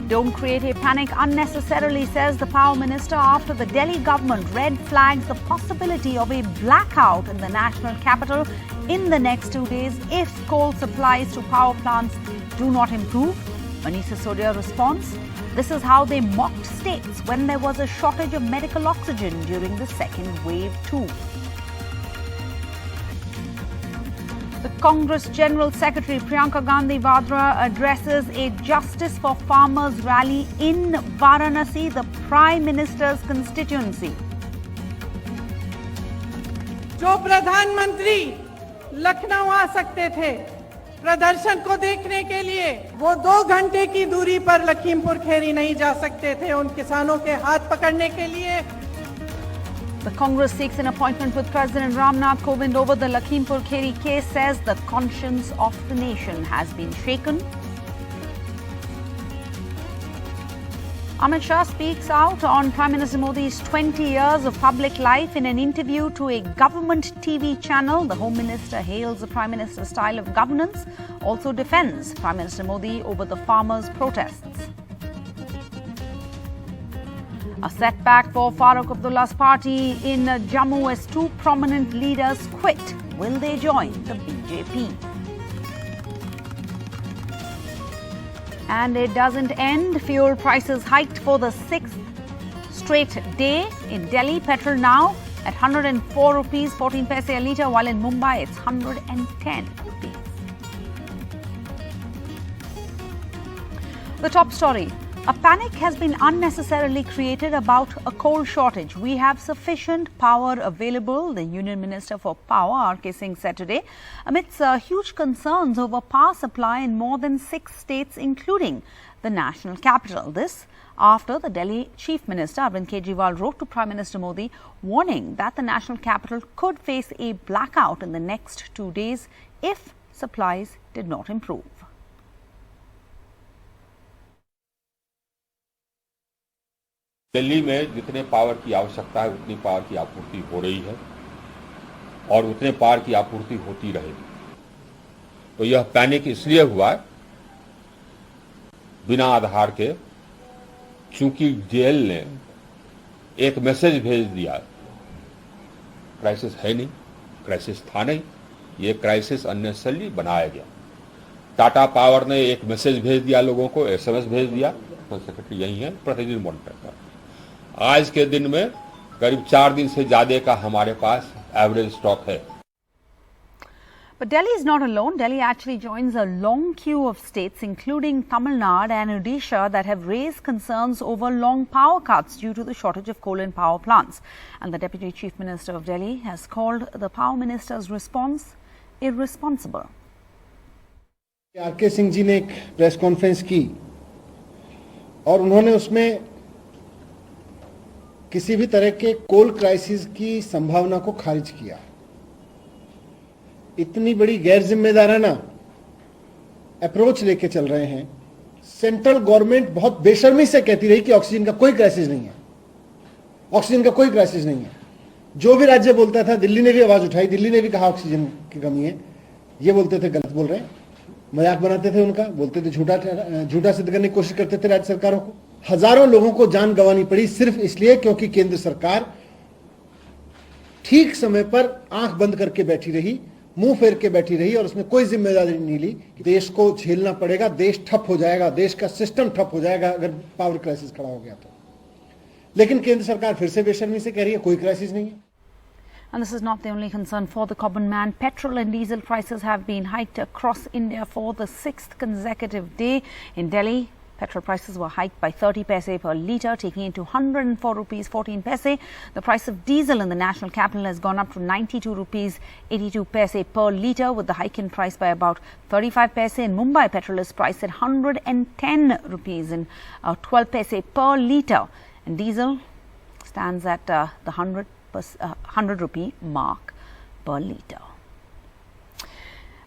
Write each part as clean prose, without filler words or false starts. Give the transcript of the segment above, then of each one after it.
Don't create a panic unnecessarily, says the Power Minister, after the Delhi government red flags the possibility of a blackout in the national capital in the next 2 days if coal supplies to power plants do not improve. Manish Sisodia responds, this is how they mocked states when there was a shortage of medical oxygen during the second wave too. The Congress General Secretary Priyanka Gandhi Vadra addresses a Justice for Farmers rally in Varanasi, the Prime Minister's constituency. जो प्रधानमंत्री लखनऊ आ सकते थे प्रदर्शन को देखने के लिए, वो 2 घंटे की दूरी पर लखीमपुर खेरी नहीं जा सकते थे उन किसानों के हाथ पकड़ने के लिए. The Congress seeks an appointment with President Ramnath Kovind over the Lakhimpur Kheri case, says the conscience of the nation has been shaken. Amit Shah speaks out on Prime Minister Modi's 20 years of public life in an interview to a government TV channel. The Home Minister hails the Prime Minister's style of governance, also defends Prime Minister Modi over the farmers' protests. A setback for Farooq Abdullah's party in Jammu as 2 prominent leaders quit. Will they join the BJP? And it doesn't end. Fuel prices hiked for the 6th straight day. In Delhi, petrol now at 104 rupees 14 paise a litre, while in Mumbai it's 110 rupees. The top story. A panic has been unnecessarily created about a coal shortage. We have sufficient power available, the Union Minister for Power, R.K. Singh, said today, amidst huge concerns over power supply in more than 6 states, including the national capital. This after the Delhi Chief Minister, Arvind Kejriwal, wrote to Prime Minister Modi, warning that the national capital could face a blackout in the next 2 days if supplies did not improve. Delhi में जितने power की आवश्यकता है उतनी power की आपूर्ति हो रही है और उतने पावर की आपूर्ति होती रहेगी. तो यह पैनिक इसलिए हुआ बिना आधार के, चूंकि जेल ने एक मैसेज भेज दिया, क्राइसिस है नहीं, क्राइसिस था नहीं, ये क्राइसिस अननेसेसरली बनाया गया. टाटा पावर ने एक मैसेज भेज दिया लोगों को, SMS भेज दिया. तो सेक्रेटरी यही है, प्रतिदिन मॉनिटर कर. आज के दिन में करीब 4 दिन से ज्यादा का हमारे पास एवरेज स्टॉक है. But Delhi is not alone. Delhi actually joins a long queue of states, including Tamil Nadu and Odisha, that have raised concerns over long power cuts due to the shortage of coal in power plants. And the Deputy Chief Minister of Delhi has called the Power Minister's response irresponsible. R.K. Singh जी ने एक press conference की और उन्होंने उसमें किसी भी तरह के कोल क्राइसिस की संभावना को खारिज किया. इतनी बड़ी गैर जिम्मेदाराना अप्रोच लेके चल रहे हैं. सेंट्रल गवर्नमेंट बहुत बेशर्मी से कहती रही कि ऑक्सीजन का कोई क्राइसिस नहीं है, ऑक्सीजन का कोई क्राइसिस नहीं है. जो भी राज्य बोलता था, दिल्ली ने भी आवाज उठाई, दिल्ली ने भी कहा ऑक्सीजन की कमी है. ये बोलते थे गलत बोल रहे हैं, मजाक बनाते थे उनका, बोलते थे झूठा सिद्ध करने की कोशिश करते थे राज्य सरकारों को. हजारों लोगों को जान गंवानी पड़ी सिर्फ इसलिए क्योंकि केंद्र सरकार ठीक समय पर आंख बंद करके बैठी रही, मुंह फेर के बैठी रही और उसमें कोई जिम्मेदारी नहीं ली. देश को झेलना पड़ेगा, देश ठप हो जाएगा, देश का सिस्टम ठप हो जाएगा अगर पावर क्राइसिस खड़ा हो गया तो. लेकिन केंद्र सरकार फिर से बेशर्मी से कह रही है कोई क्राइसिस नहीं है. And this is not the only concern for the common man. Petrol and diesel prices have been hiked across India for the 6th consecutive day. In Delhi, petrol prices were hiked by 30 paise per litre, taking it to 104 rupees 14 paise. The price of diesel in the national capital has gone up to 92 rupees 82 paise per litre, with the hike in price by about 35 paise. In Mumbai, petrol is priced at 110 rupees and 12 paise per litre, and diesel stands at the 100 rupee mark per litre.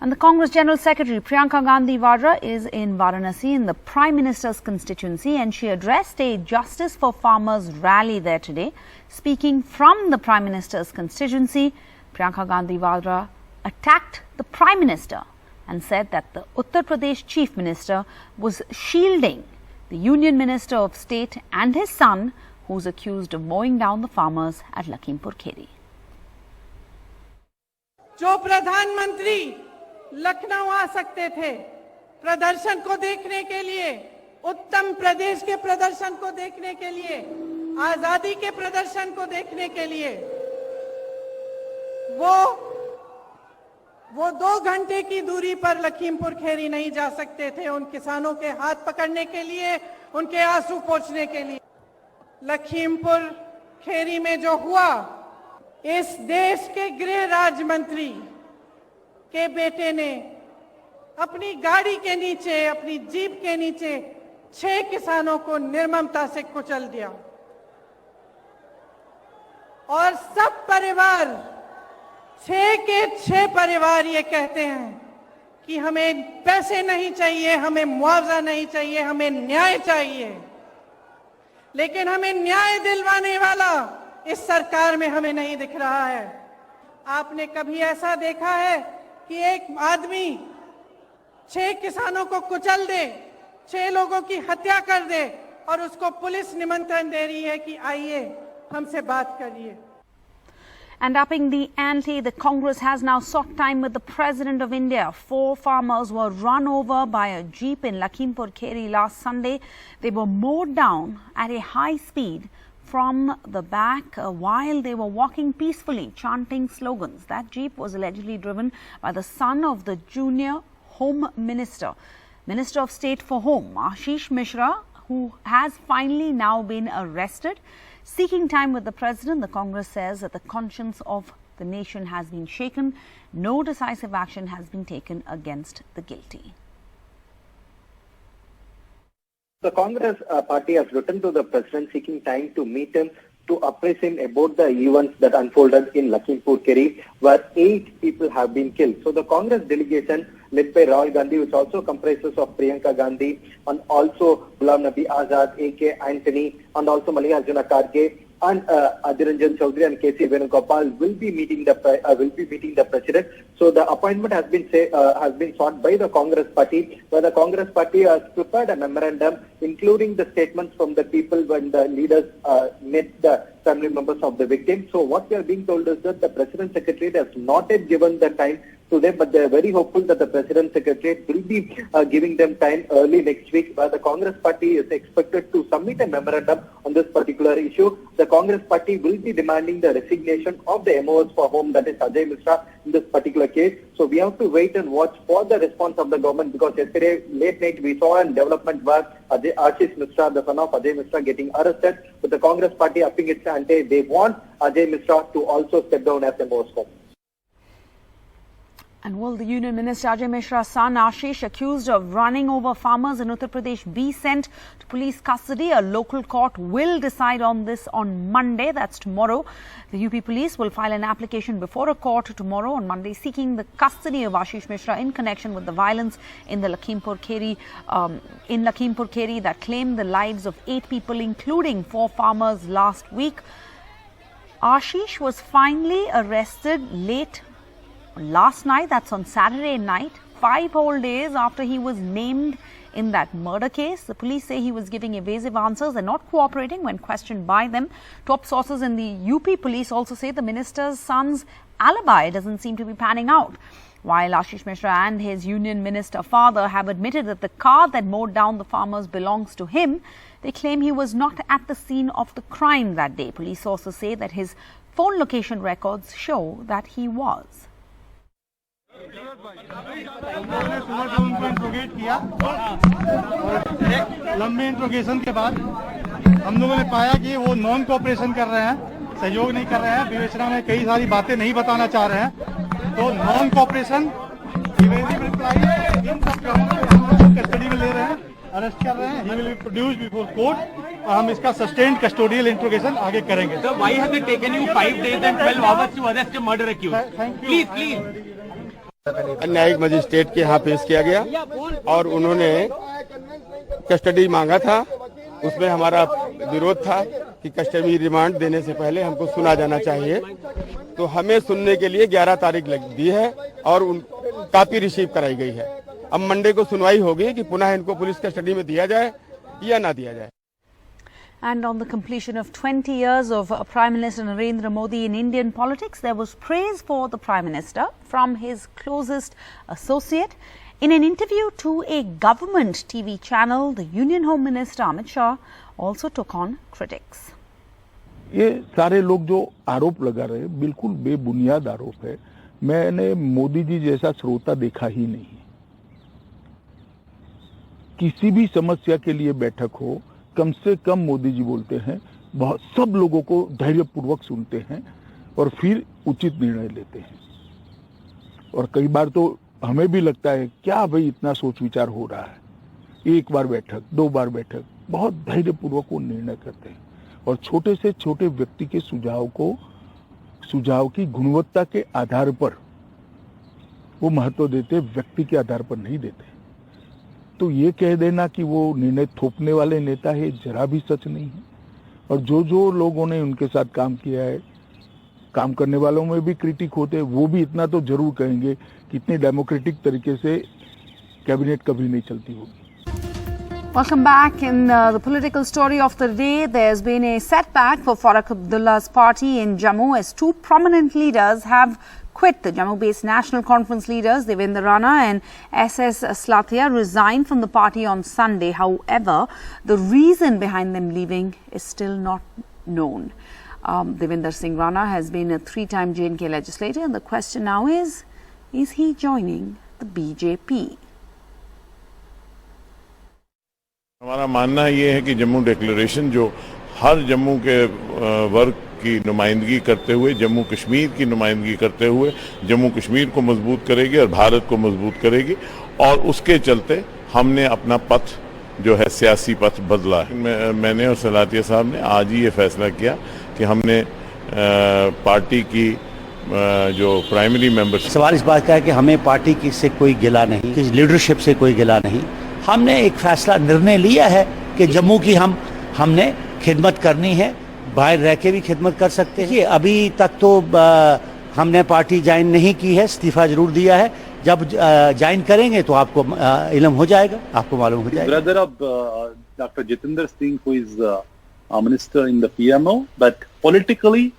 And the Congress General Secretary Priyanka Gandhi Vadra is in Varanasi in the Prime Minister's constituency, and she addressed a Justice for Farmers rally there today. Speaking from the Prime Minister's constituency, Priyanka Gandhi Vadra attacked the Prime Minister and said that the Uttar Pradesh Chief Minister was shielding the Union Minister of State and his son, who's accused of mowing down the farmers at Lakhimpur Kheri. जो प्रधानमंत्री लखनऊ आ सकते थे प्रदर्शन को देखने के लिए, उत्तम प्रदेश के प्रदर्शन को देखने के लिए, आजादी के प्रदर्शन को देखने के लिए, वो 2 घंटे की दूरी पर लखीमपुर खेरी नहीं जा सकते थे उन किसानों के हाथ पकड़ने के लिए, उनके आंसू पोंछने के लिए। लखीमपुर खेरी में जो हुआ, इस देश के गृह राज्य मंत्री के बेटे ने अपनी गाड़ी के नीचे, अपनी जीप के नीचे 6 किसानों को निर्ममता से कुचल दिया और सब परिवार, 6 के 6 परिवार ये कहते हैं कि हमें पैसे नहीं चाहिए, हमें मुआवजा नहीं चाहिए, हमें न्याय चाहिए। लेकिन हमें न्याय दिलवाने वाला इस सरकार में हमें नहीं दिख रहा है। आपने कभी ऐसा देखा है कि एक आदमी 6 किसानों को कुचल दे, 6 लोगों की हत्या कर दे और उसको पुलिस निमंत्रण दे रही है कि आइए हमसे बात करिए। And upping the ante, the Congress has now sought time with the President of India. 4 farmers were run over by a jeep in Lakhimpur Kheri last Sunday. They were mowed down at a high speed from the back while they were walking peacefully, chanting slogans. That jeep was allegedly driven by the son of the junior Home Minister, Minister of State for Home, Ashish Mishra, who has finally now been arrested. Seeking time with the President, the Congress says that the conscience of the nation has been shaken. No decisive action has been taken against the guilty. The Congress party has written to the President seeking time to meet him to appraise him about the events that unfolded in Lakhimpur Kheri, where 8 people have been killed. So the Congress delegation led by Rahul Gandhi, which also comprises of Priyanka Gandhi and also Ghulam Nabi Azad, A.K. Anthony, and also Mallikarjuna Kharge, and Adhir Ranjan Chaudhary and K.C. Venugopal will be meeting the President. So the appointment has been sought by the Congress party, where the Congress party has prepared a memorandum, including the statements from the people when the leaders met the family members of the victims. So what we are being told is that the President Secretariat has not yet given the time to them, but they are very hopeful that the President Secretariat will be giving them time early next week, where the Congress party is expected to submit a memorandum on this particular issue. The Congress party will be demanding the resignation of the MOS for Home, that is Ajay Mishra, in this particular case. So we have to wait and watch for the response of the government, because yesterday late night we saw a development where Ashish Mishra, the son of Ajay Mishra, getting arrested, but the Congress party upping its ante. They want Ajay Mishra to also step down as MOS Home. And will the Union Minister Ajay Mishra's son Ashish, accused of running over farmers in Uttar Pradesh, be sent to police custody? A local court will decide on this on Monday, that's tomorrow. The UP police will file an application before a court tomorrow on Monday seeking the custody of Ashish Mishra in connection with the violence in the Lakhimpur Kheri that claimed the lives of 8 people, including 4 farmers last week. Ashish was finally arrested late last night, that's on Saturday night, 5 whole days after he was named in that murder case. The police say he was giving evasive answers and not cooperating when questioned by them. Top sources in the UP police also say the minister's son's alibi doesn't seem to be panning out. While Ashish Mishra and his union minister father have admitted that the car that mowed down the farmers belongs to him, they claim he was not at the scene of the crime that day. Police sources say that his phone location records show that he was. उनको interrogate किया और एक लंबे interrogation के बाद हम लोगों ने पाया कि वो नॉन कोऑपरेशन कर रहे हैं, सहयोग नहीं कर रहे हैं, विवेचना में कई सारी बातें नहीं बताना चाह रहे हैं। तो नॉन कोऑपरेशन, इवेसिव रिप्लाई, इन सब का हम कस्टडी में ले रहे हैं, अरेस्ट कर रहे हैं। He will be produced before court और हम इसका सस्टेन्ड कस्टोडियल इंट्रोगेशन आगे करेंगे। So why has it taken you 5 days and 12 hours to arrest a murder accused? Please. न्यायिक मजिस्ट्रेट के यहाँ पेश किया गया और उन्होंने कस्टडी मांगा था। उसमें हमारा विरोध था कि कस्टडी रिमांड देने से पहले हमको सुना जाना चाहिए। तो हमें सुनने के लिए 11 तारीख दी है और कापी रिसीव कराई गई है। अब मंडे को सुनवाई होगी कि पुनः इनको पुलिस कस्टडी में दिया जाए या ना दिया जाए। And on the completion of 20 years of Prime Minister Narendra Modi in Indian politics, there was praise for the Prime Minister from his closest associate. In an interview to a government TV channel, the Union Home Minister Amit Shah also took on critics. ये सारे लोग जो आरोप लगा रहे हैं बिल्कुल बेबुनियाद आरोप है। मैंने मोदी जी जैसा श्रोता देखा ही नहीं। किसी भी समस्या के लिए बैठक हो, कम से कम मोदी जी बोलते हैं, बहुत सब लोगों को धैर्यपूर्वक सुनते हैं और फिर उचित निर्णय लेते हैं। और कई बार तो हमें भी लगता है क्या भाई इतना सोच विचार हो रहा है। एक बार बैठक, 2 बार बैठक, बहुत धैर्यपूर्वक वो निर्णय करते हैं और छोटे से छोटे व्यक्ति के सुझाव की गुणवत्ता के आधार पर वो महत्व देते, व्यक्ति के आधार पर नहीं देते। तो ये कह देना कि वो निर्णय थोपने वाले नेता है, जरा भी सच नहीं है। और जो लोगों ने उनके साथ काम किया है, काम करने वालों में भी क्रिटिक होते हैं, वो भी इतना तो जरूर कहेंगे कि इतने डेमोक्रेटिक तरीके से कैबिनेट कभी नहीं चलती होगी। Welcome back. In the political story of the day, there's been a setback for Farooq Abdullah's party in Jammu as 2 prominent leaders have quit. The Jammu-based National Conference leaders Devendra Rana and SS Slathia resigned from the party on Sunday. However, the reason behind them leaving is still not known. Devendra Singh Rana has been a 3-time J&K legislator, and the question now is he joining the BJP? हमारा मानना ये है कि Jammu declaration जो हर जम्मू के वर्ग की नुमाइंदगी करते हुए, जम्मू कश्मीर की नुमाइंदगी करते हुए जम्मू कश्मीर को मजबूत करेगी और भारत को मजबूत करेगी। और उसके चलते हमने अपना पथ जो है सियासी पथ बदला है। मैंने और सलातिया साहब ने आज ही ये फैसला किया कि हमने पार्टी की जो प्राइमरी मेंबरशिप, सवाल इस बात का है कि हमें पार्टी की से कोई गिला नहीं, किसी लीडरशिप से कोई गिला नहीं। हमने एक फैसला निर्णय लिया है कि जम्मू की हमने खिदमत करनी है, बाहर रह के भी खिदमत कर सकते हैं। अभी तक तो हमने पार्टी ज्वाइन नहीं की है, इस्तीफा जरूर दिया है। जब ज्वाइन करेंगे तो आपको इल्म हो जाएगा, आपको मालूम हो जाएगा। Brother of doctor Jitendra Singh who is minister in the PMO, but politically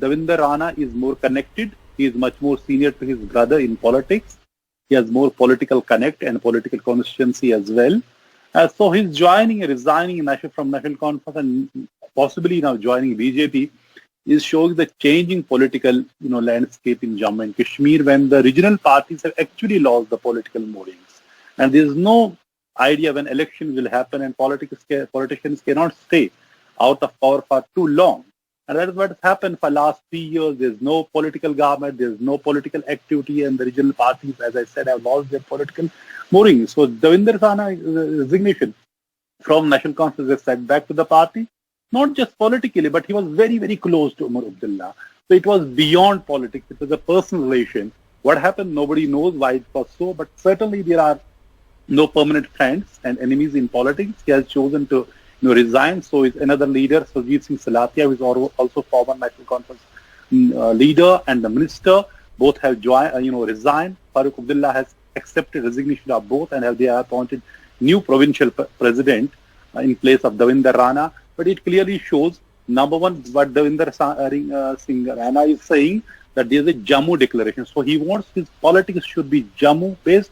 Devendra Rana is more connected. He is much more senior to his brother in politics. He has more political connect and political consistency as well. So his joining and resigning from National Conference and possibly now joining BJP is showing the changing political landscape in Jammu and Kashmir, when the regional parties have actually lost the political moorings. And there is no idea when elections will happen, and politicians cannot stay out of power for too long. And that is what has happened for the last 3 years. There's no political government, there's no political activity, and the regional parties, as I said, have lost their political moorings. So Devendra Rana's resignation from National Conference is a setback to the party, not just politically, but he was very, very close to Umar Abdullah. So it was beyond politics. It was a personal relation. What happened, nobody knows why it was so, but certainly there are no permanent friends and enemies in politics. He has chosen to resign. So is another leader, Surjit Singh Salatia, who is also former National Conference leader and the minister. Both have resigned. Farooq Abdullah has accepted resignation of both, and they have appointed new provincial president in place of Devendra Rana. But it clearly shows, number one, what Devendra Singh Rana is saying, that there is a Jammu declaration. So he wants his politics should be Jammu based.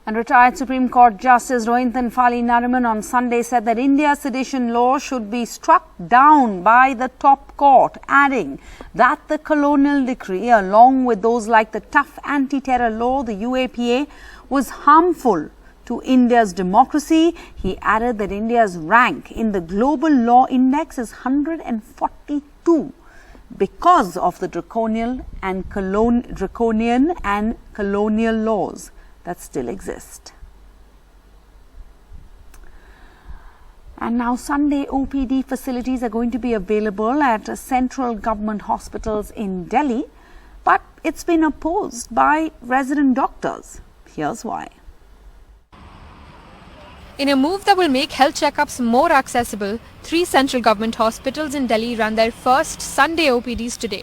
And retired Supreme Court Justice Rohinton Fali Nariman on Sunday said that India's sedition law should be struck down by the top court, adding that the colonial decree, along with those like the tough anti-terror law, the UAPA, was harmful to India's democracy. He added that India's rank in the Global Law Index is 142 because of the draconian and colonial laws that still exist. And now Sunday OPD facilities are going to be available at central government hospitals in Delhi, but it's been opposed by resident doctors. Here's why. In a move that will make health checkups more accessible, 3 central government hospitals in Delhi ran their first Sunday OPDs today.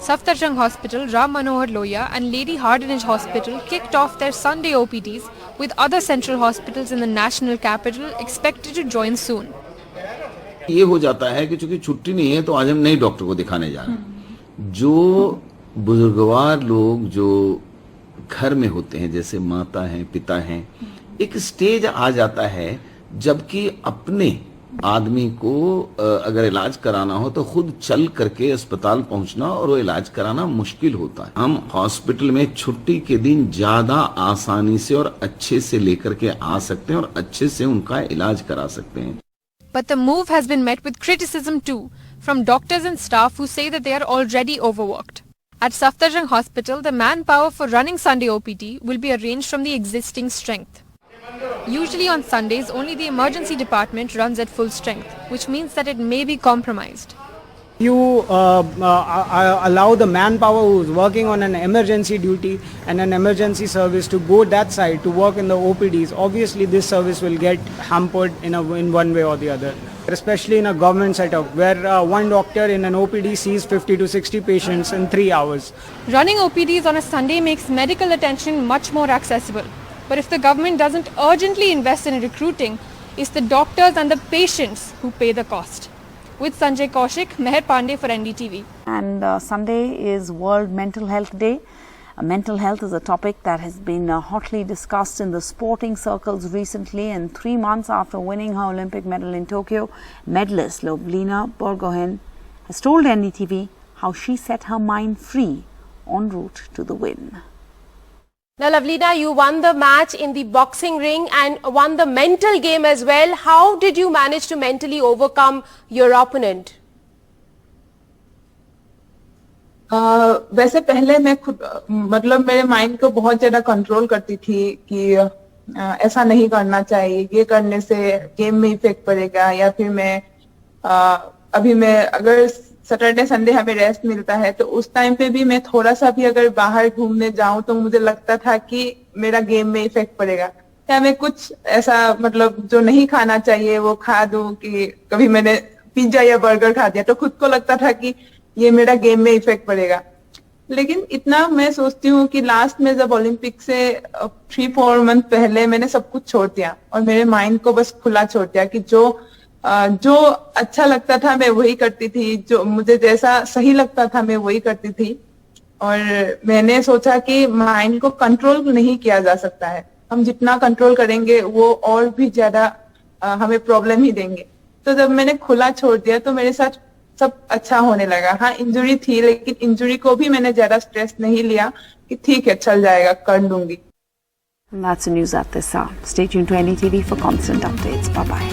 Safdarjung Hospital, Ram Manohar Lohia and Lady Hardinge Hospital kicked off their Sunday OPDs with other central hospitals in the national capital expected to join soon. ये हो जाता है कि चूंकि छुट्टी नहीं है तो आज हम नए डॉक्टर को दिखाने जा रहे हैं। जो बुजुर्गवार लोग जो घर में होते हैं, जैसे माता हैं, पिता हैं, एक स्टेज आ जाता है जबकि अपने आदमी को अगर इलाज कराना हो तो खुद चल करके अस्पताल पहुंचना और वो इलाज कराना मुश्किल होता है। हम हॉस्पिटल में छुट्टी के दिन ज्यादा आसानी से और अच्छे से लेकर के आ सकते हैं और अच्छे से उनका इलाज करा सकते हैं। But the move has been met with criticism too, from doctors and staff who say that they are already overworked. At Safdarjung Hospital, the manpower for running Sunday OPD will be arranged from the existing strength. Usually on Sundays, only the emergency department runs at full strength, which means that it may be compromised. You allow the manpower who is working on an emergency duty and an emergency service to go that side to work in the OPDs. Obviously, this service will get hampered in one way or the other. Especially in a government setup where one doctor in an OPD sees 50 to 60 patients in 3 hours. Running OPDs on a Sunday makes medical attention much more accessible. But if the government doesn't urgently invest in recruiting, it's the doctors and the patients who pay the cost. With Sanjay Kaushik, Meher Pandey for NDTV. And Sunday is World Mental Health Day. Mental health is a topic that has been hotly discussed in the sporting circles recently, and 3 months after winning her Olympic medal in Tokyo, medalist Lovlina Borgohain has told NDTV how she set her mind free en route to the win. Now, Lovlina, you won the match in the boxing ring and won the mental game as well. How did you manage to mentally overcome your opponent? वैसे पहले मैं खुद मतलब मेरे mind को बहुत ज्यादा control करती थी कि ऐसा नहीं करना चाहिए, ये करने से गेम में इफेक्ट पड़ेगा, या फिर मैं अभी मैं अगर सैटरडे संडे हमें रेस्ट मिलता है तो उस टाइम पे भी मैं थोड़ा सा भी अगर बाहर घूमने जाऊं तो मुझे लगता था कि मेरा गेम में इफेक्ट पड़ेगा, या मैं कुछ ऐसा मतलब जो नहीं खाना चाहिए वो खा दूं, कि कभी मैंने पिज्जा या बर्गर खा दिया तो खुद को लगता था कि ये मेरा गेम में इफेक्ट पड़ेगा। लेकिन इतना मैं सोचती हूँ कि लास्ट में जब ओलंपिक से 3-4 मंथ पहले मैंने सब कुछ छोड़ दिया और मेरे माइंड को बस खुला छोड़ दिया कि जो अच्छा लगता था मैं वही करती थी, जो मुझे जैसा सही लगता था मैं वही करती थी। और मैंने सोचा कि माइंड को कंट्रोल नहीं किया जा सकता है, हम जितना कंट्रोल करेंगे वो और भी ज्यादा हमें प्रॉब्लम ही देंगे। तो जब मैंने खुला छोड़ दिया तो मेरे साथ सब अच्छा होने लगा। हाँ, इंजरी थी, लेकिन इंजरी को भी मैंने ज्यादा स्ट्रेस नहीं लिया कि ठीक है चल जाएगा, कर लूंगी। And that's the news at this hour. Stay tuned to NDTV for constant updates. Bye bye.